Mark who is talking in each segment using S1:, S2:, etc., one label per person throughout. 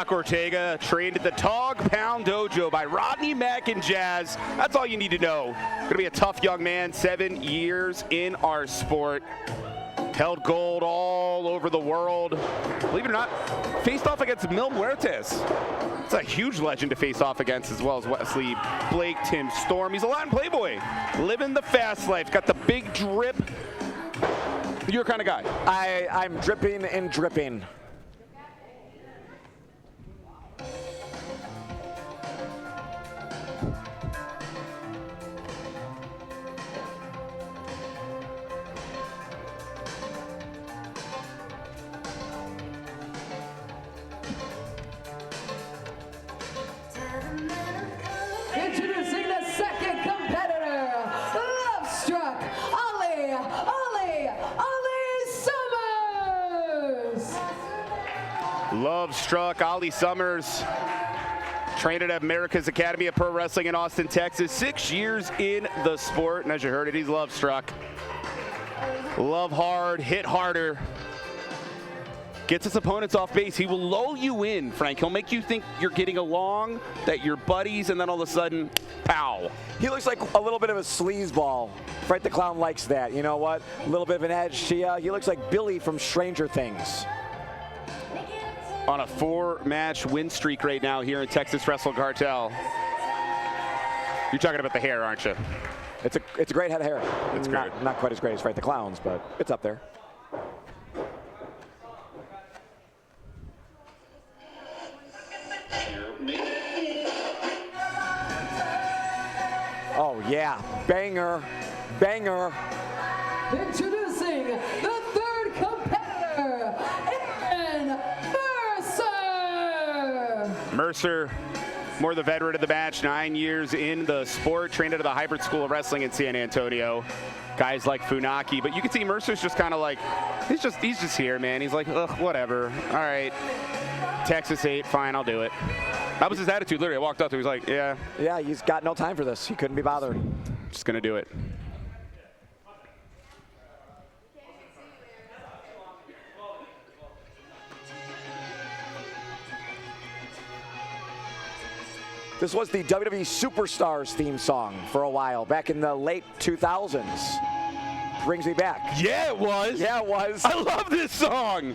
S1: Brock Ortega, trained at the Dog Pound Dojo by Rodney Mack and Jazz. That's all you need to know. Gonna be a tough young man, 7 years in our sport. Held gold all over the world. Believe it or not, faced off against Mil Muertes. It's a huge legend to face off against, as well as Wesley Blake, Tim Storm. He's a Latin playboy, living the fast life. Got the big drip. You're a kind of guy.
S2: I'm dripping and dripping.
S3: Introducing the second competitor, Love Struck, Ali Summers.
S1: Love Struck, Ali Summers. Trained at America's Academy of Pro Wrestling in Austin, Texas. 6 years in the sport, and as you heard it, he's Love Struck. Love hard, hit harder. Gets his opponents off base. He will lull you in, Frank. He'll make you think you're getting along, that you're buddies, and then all of a sudden, pow.
S2: He looks like a little bit of a sleazeball. Frank the Clown likes that. You know what? A little bit of an edge to you. He looks like Billy from Stranger Things.
S1: On a 4-match win streak right now here in Texas Wrestle Cartel. You're talking about the hair, aren't you?
S2: It's a great head of hair.
S1: It's great.
S2: Not quite as great as Frank the Clown's, but it's up there. Oh yeah, banger, banger.
S3: Introducing the third competitor, Aaron Mercer.
S1: Mercer, more the veteran of the match, 9 years in the sport, trained at the Hybrid School of Wrestling in San Antonio. Guys like Funaki, but you can see Mercer's just kind of like, he's just here, man. He's like, ugh, whatever. All right, Texas 8, fine, I'll do it. That was his attitude, literally. I walked up to him, he was like, yeah.
S2: Yeah, he's got no time for this. He couldn't be bothered.
S1: Just gonna do it.
S2: This was the WWE Superstars theme song for a while, back in the late 2000s. Brings me back.
S1: Yeah, it was.
S2: Yeah, it was.
S1: I love this song.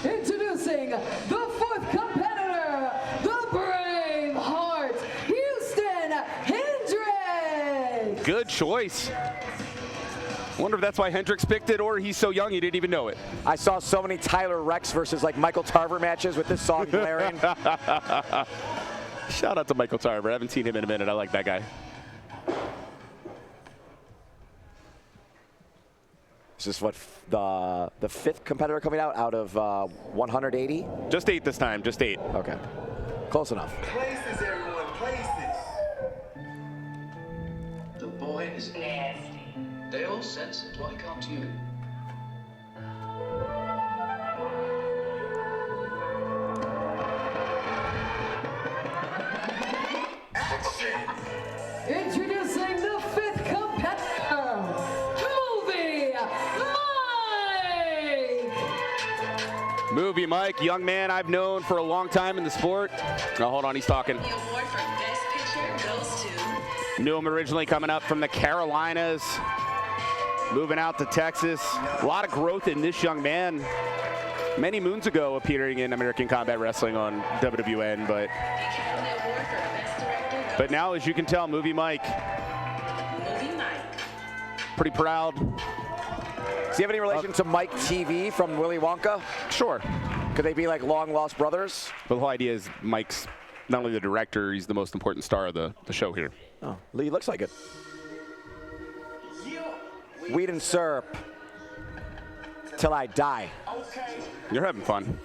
S3: Introducing the fourth competitor, the Braveheart, Houston Hendricks.
S1: Good choice. Wonder if that's why Hendricks picked it, or he's so young he didn't even know it.
S2: I saw so many Tyler Rex versus like Michael Tarver matches with this song blaring.
S1: Shout out to Michael Tarver. I haven't seen him in a minute. I like that guy.
S2: Is this what the fifth competitor coming out of 180?
S1: Just 8 this time. Just 8.
S2: Okay, close enough.
S4: Places, everyone, places.
S5: The boy is nasty. They all sense it. Why can't you?
S3: Introducing the fifth competitor,
S1: Movie Mike, young man I've known for a long time in the sport. Oh, hold on, he's talking.
S6: The award for Best Picture goes to...
S1: Knew him originally coming up from the Carolinas, moving out to Texas. A lot of growth in this young man. Many moons ago appearing in American Combat Wrestling on WWN, but now, as you can tell, Movie Mike. Pretty proud.
S2: Does he have any relation to Mike TV from Willy Wonka?
S1: Sure.
S2: Could they be like long lost brothers?
S1: But the whole idea is Mike's not only the director, he's the most important star of the show here.
S2: Oh, he looks like it. Weed and syrup. Till I die.
S1: You're having fun.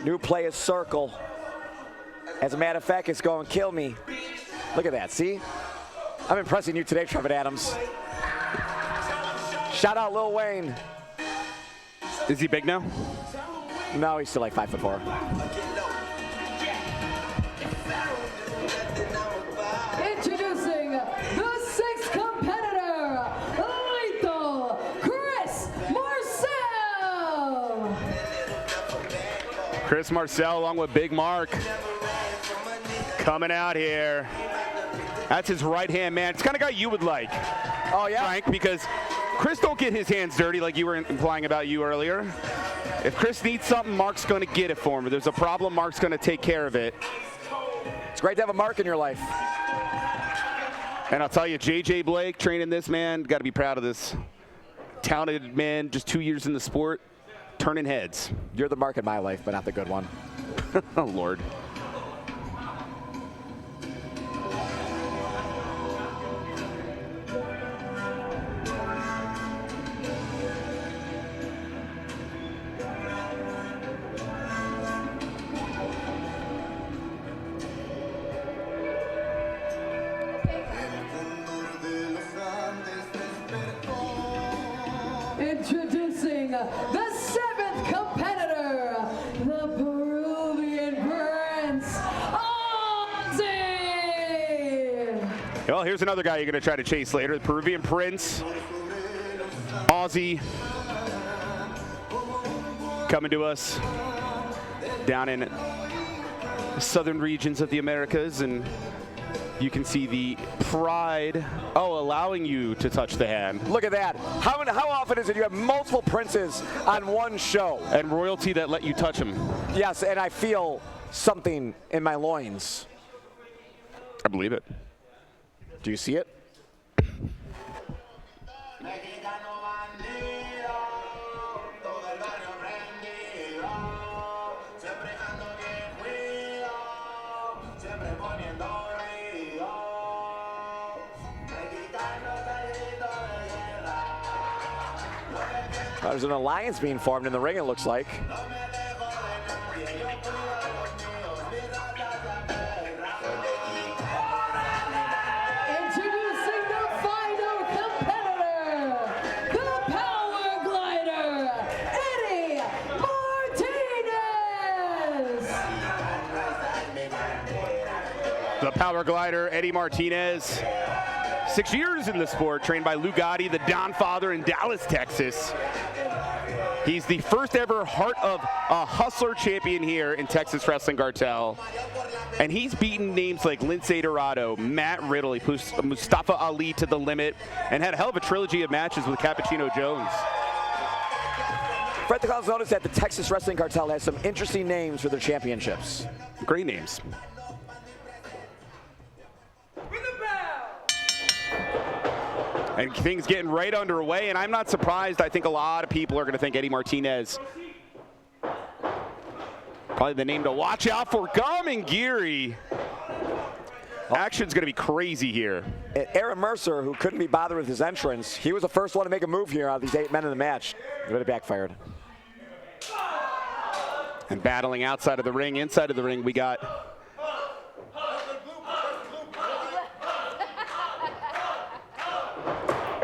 S2: New play is circle. As a matter of fact, it's going to kill me. Look at that, see? I'm impressing you today, Trevor Adams. Shout out Lil Wayne.
S1: Is he big now?
S2: No, he's still like 5'4".
S3: Introducing the sixth competitor, Lethal Chris Marcel.
S1: Chris Marcel along with Big Mark coming out here. That's his right-hand man. It's the kind of guy you would like.
S2: Oh, yeah?
S1: Frank, because Chris don't get his hands dirty like you were implying about you earlier. If Chris needs something, Mark's going to get it for him. If there's a problem, Mark's going to take care of it.
S2: It's great to have a Mark in your life.
S1: And I'll tell you, J.J. Blake training this man, got to be proud of this talented man, just 2 years in the sport, turning heads.
S2: You're the Mark in my life, but not the good one.
S1: Oh, Lord.
S3: Introducing the 7th competitor, the Peruvian Prince, Ozzy!
S1: Well, here's another guy you're going to try to chase later, the Peruvian Prince, Ozzy, coming to us down in the southern regions of the Americas, and you can see the pride, allowing you to touch the hand.
S2: Look at that. How often is it you have multiple princes on one show?
S1: And royalty that let you touch him.
S2: Yes, and I feel something in my loins.
S1: I believe it.
S2: Do you see it? There's an alliance being formed in the ring, it looks like.
S3: Introducing the final competitor, the Power Glider, Eddie Martinez!
S1: The Power Glider, Eddie Martinez. 6 years in the sport, trained by Lou Gotti, the Don Father in Dallas, Texas. He's the first ever Heart of a Hustler champion here in Texas Wrestling Cartel. And he's beaten names like Lince Dorado, Matt Riddle, he pushed Mustafa Ali to the limit, and had a hell of a trilogy of matches with Cappuccino Jones.
S2: Fred the Clown's noticed that the Texas Wrestling Cartel has some interesting names for their championships.
S1: Great names. And things getting right underway, and I'm not surprised. I think a lot of people are going to think Eddie Martinez, probably the name to watch out for. Coming Geary. Action's going to be crazy here.
S2: Aaron Mercer, who couldn't be bothered with his entrance, he was the first one to make a move here out of these 8 men in the match. But it backfired.
S1: And battling outside of the ring, inside of the ring, we got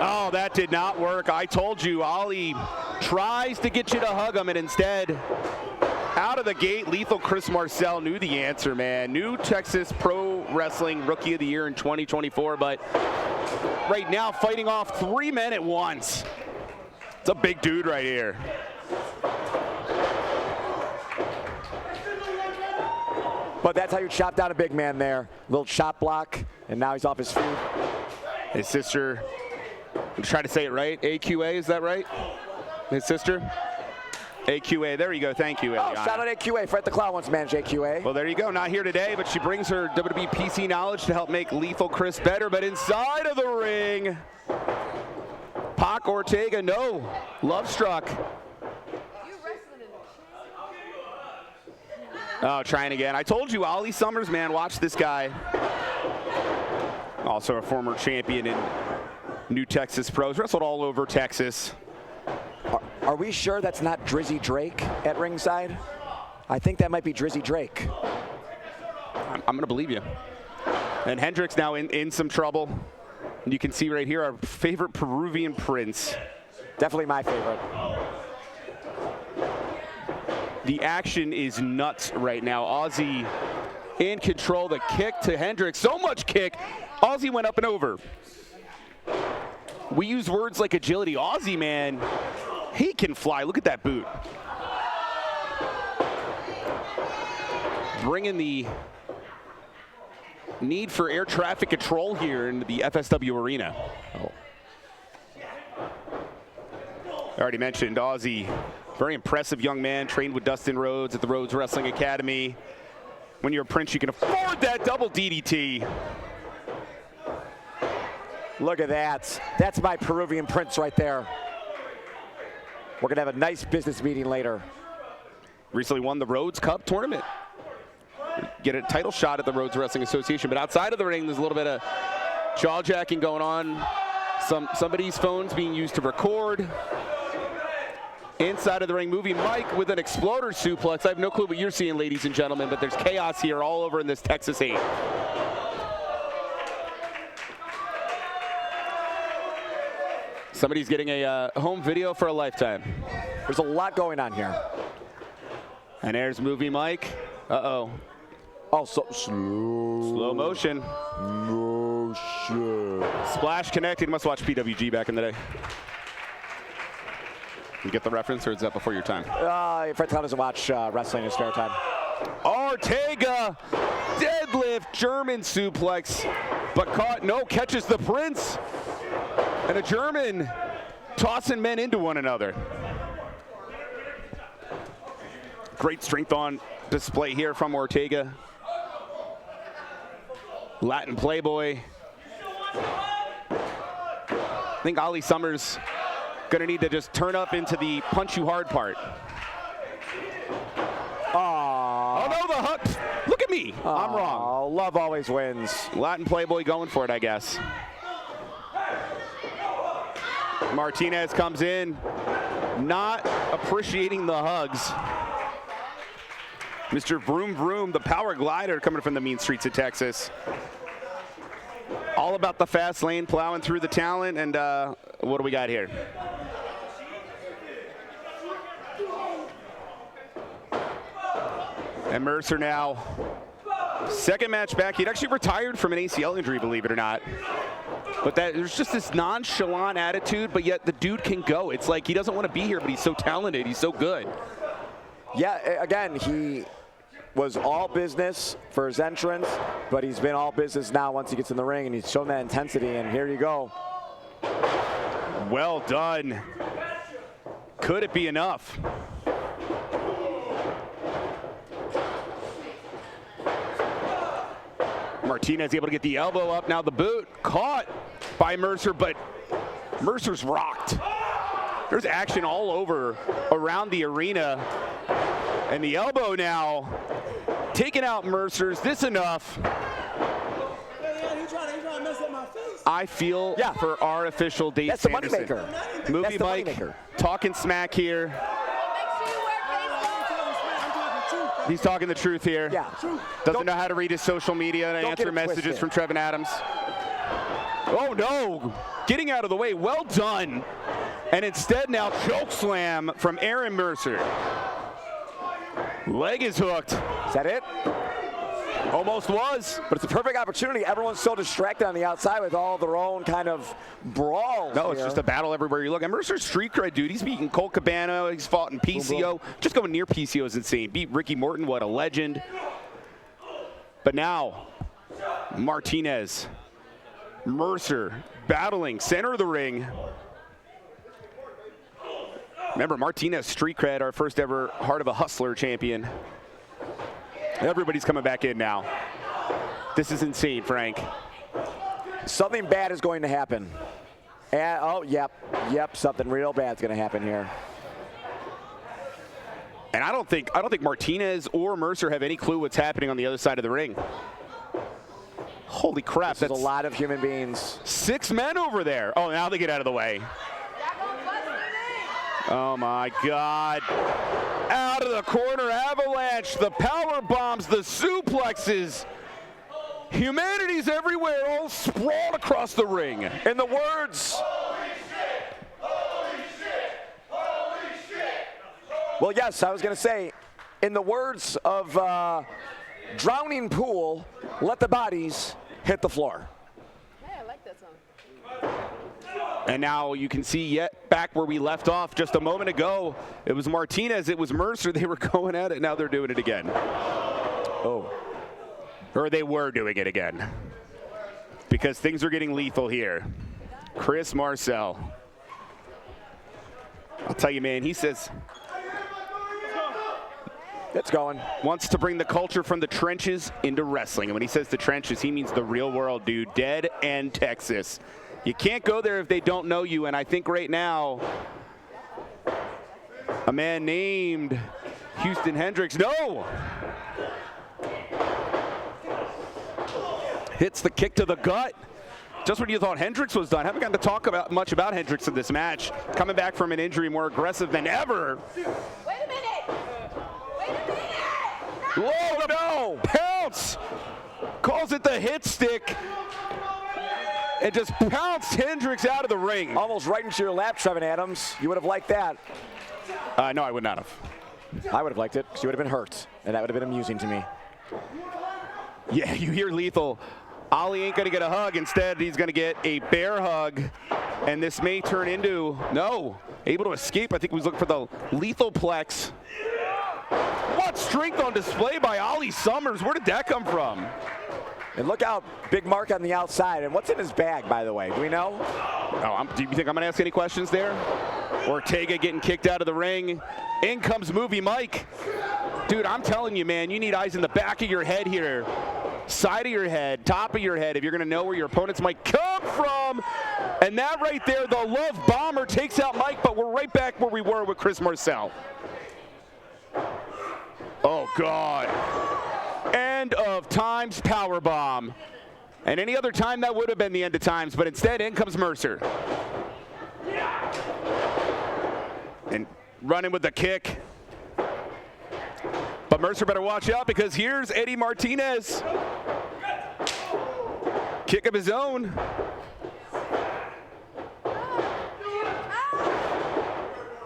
S1: oh, that did not work. I told you, Ali tries to get you to hug him, and instead, out of the gate, Lethal Chris Marcel knew the answer, man. New Texas Pro Wrestling Rookie of the Year in 2024, but right now fighting off 3 men at once. It's a big dude right here.
S2: But that's how you chop down a big man there. Little chop block, and now he's off his feet.
S1: His sister, I'm trying to say it right, AQA, is that right? His sister? AQA, there you go, thank you, Eliana.
S2: Oh, shout out AQA. Fred the Clown once managed AQA.
S1: Well, there you go, not here today, but she brings her WWE PC knowledge to help make Lethal Chris better. But inside of the ring, Pac Ortega, no, love struck. Oh, trying again. I told you, Ali Summers, man, watch this guy. Also a former champion in New Texas Pros, wrestled all over Texas.
S2: Are we sure that's not Drizzy Drake at ringside? I think that might be Drizzy Drake.
S1: I'm going to believe you. And Hendricks now in some trouble. And you can see right here our favorite Peruvian Prince.
S2: Definitely my favorite.
S1: The action is nuts right now. Ozzy in control. The kick to Hendricks. So much kick. Ozzy went up and over. We use words like agility. Ozzy, man, he can fly. Look at that boot. bringing the need for air traffic control here into the FSW arena. Oh. I already mentioned Aussie, very impressive young man, trained with Dustin Rhodes at the Rhodes Wrestling Academy. When you're a Prince, you can afford that double DDT.
S2: Look at that. That's my Peruvian Prince right there. We're going to have a nice business meeting later.
S1: Recently won the Rhodes Cup tournament. Get a title shot at the Rhodes Wrestling Association, but outside of the ring, there's a little bit of jaw-jacking going on. Somebody's phone's being used to record. Inside of the ring, Movie Mike with an exploder suplex. I have no clue what you're seeing, ladies and gentlemen, but there's chaos here all over in this Texas 8. Somebody's getting a home video for a lifetime.
S2: There's a lot going on here.
S1: And there's Movie Mike. Uh-oh.
S2: Oh, so slow
S1: motion.
S2: motion.
S1: Splash connected. Must watch PWG back in the day. You get the reference, or is that before your time?
S2: Fred Tom doesn't watch wrestling in his spare time.
S1: Ortega, deadlift, German suplex, but caught, no, catches the Prince. And a German tossing men into one another. Great strength on display here from Ortega. Latin Playboy. I think Ollie Summers gonna need to just turn up into the punch you hard part. Oh no, the hook. Look at me. I'm wrong.
S2: Love always wins.
S1: Latin Playboy going for it, I guess. Martinez comes in, not appreciating the hugs. Mr. Vroom Vroom, the power glider coming from the mean streets of Texas. All about the fast lane, plowing through the talent, and what do we got here? And Mercer now, second match back. He'd actually retired from an ACL injury, believe it or not. But there's just this nonchalant attitude, but yet the dude can go. It's like he doesn't want to be here, but he's so talented. He's so good.
S2: Yeah, again, he was all business for his entrance, but he's been all business now once he gets in the ring, and he's shown that intensity, and here you go.
S1: Well done. Could it be enough? Martinez able to get the elbow up. Now the boot caught by Mercer, but Mercer's rocked. There's action all over around the arena. And the elbow now taking out Mercer's. This enough. I feel for our official Dave Sanderson.
S2: That's the moneymaker.
S1: Movie Mike
S2: moneymaker.
S1: Talking smack here. He's talking the truth here.
S2: Yeah.
S1: Doesn't know how to read his social media and answer messages from Trevin Adams. Oh no, getting out of the way, well done. And instead now choke slam from Aaron Mercer. Leg is hooked.
S2: Is that it?
S1: Almost was.
S2: But it's a perfect opportunity. Everyone's so distracted on the outside with all their own kind of brawls.
S1: No, it's just a battle everywhere you look. And Mercer's street cred, dude. He's beaten Colt Cabana. He's fought in PCO. Just going near PCO is insane. Beat Ricky Morton, what a legend. But now, Martinez, Mercer, battling center of the ring. Remember, Martinez street cred, our first ever Heart of a Hustler champion. Everybody's coming back in now. This is insane, Frank.
S2: Something bad is going to happen. Oh, yep, something real bad is going to happen here.
S1: And I don't think Martinez or Mercer have any clue what's happening on the other side of the ring. Holy crap,
S2: that's a lot of human beings.
S1: 6 men over there. Oh, now they get out of the way. Oh my God. Out of the corner, avalanche, the power bombs, the suplexes. Humanity's everywhere, all sprawled across the ring.
S2: In the words. Well, yes, I was going to say, in the words of Drowning Pool, let the bodies hit the floor.
S3: Hey, I like that song.
S1: And now you can see yet back where we left off just a moment ago. It was Martinez, it was Mercer. They were going at it. Now they're doing it again.
S2: Oh.
S1: Or they were doing it again. Because things are getting lethal here. Chris Marcel. I'll tell you, man, he says
S2: it's going.
S1: wants to bring the culture from the trenches into wrestling. And when he says the trenches, he means the real world, dude. Dead End, Texas. You can't go there if they don't know you. And I think right now, a man named Houston Hendricks, no! Hits the kick to the gut. Just when you thought Hendricks was done. Haven't gotten to talk much about Hendricks in this match. Coming back from an injury, more aggressive than ever.
S3: Wait a minute! Wait a minute!
S1: Whoa, no! Pounce! Calls it the hit stick. And just pounced Hendricks out of the ring.
S2: Almost right into your lap, Trevin Adams. You would have liked that.
S1: No, I would not have.
S2: I would have liked it because you would have been hurt, and that would have been amusing to me.
S1: Yeah, you hear lethal. Ali ain't gonna get a hug. Instead, he's gonna get a bear hug. And this may turn into, no, able to escape. I think he was looking for the lethal plex. What strength on display by Ali Summers. Where did that come from?
S2: And look out, big mark on the outside. And what's in his bag, by the way? Do we know?
S1: Oh, do you think I'm gonna ask any questions there? Ortega getting kicked out of the ring. In comes Movie Mike. Dude, I'm telling you, man, you need eyes in the back of your head here. Side of your head, top of your head, if you're going to know where your opponents might come from. And that right there, the love bomber takes out Mike, but we're right back where we were with Chris Marcel. Oh, God. End of times power bomb. And any other time, that would have been the end of times, but instead, in comes Mercer. And running with the kick. But Mercer better watch out because here's Eddie Martinez. Kick of his own.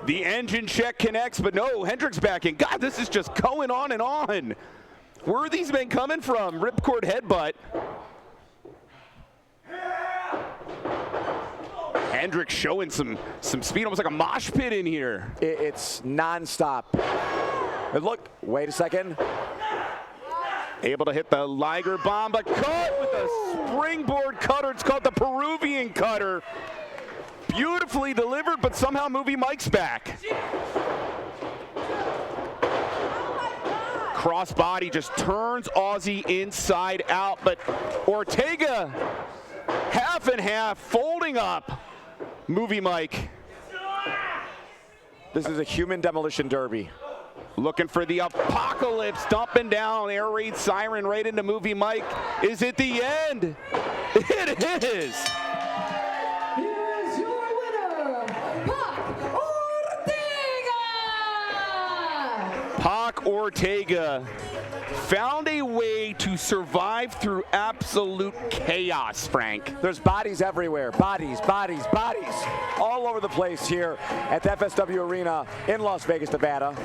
S1: The engine check connects, but no, Hendricks back in. God, this is just going on and on. Where are these men coming from? Ripcord headbutt. Hendricks showing some speed, almost like a mosh pit in here.
S2: It's nonstop. And look, wait a second.
S1: Able to hit the Liger bomb, but caught with a springboard cutter. It's called the Peruvian cutter. Beautifully delivered, but somehow Movie Mike's back. Crossbody just turns Aussie inside out, but Ortega half and half, folding up Movie Mike.
S2: This is a human demolition derby.
S1: Looking for the apocalypse, dumping down, air raid siren right into Movie Mike. Is it the end? It is.
S6: Here's your winner, Pac Ortega!
S1: Pac Ortega found a way to survive through absolute chaos, Frank.
S2: There's bodies everywhere. Bodies, bodies, bodies. All over the place here at the FSW Arena in Las Vegas, Nevada.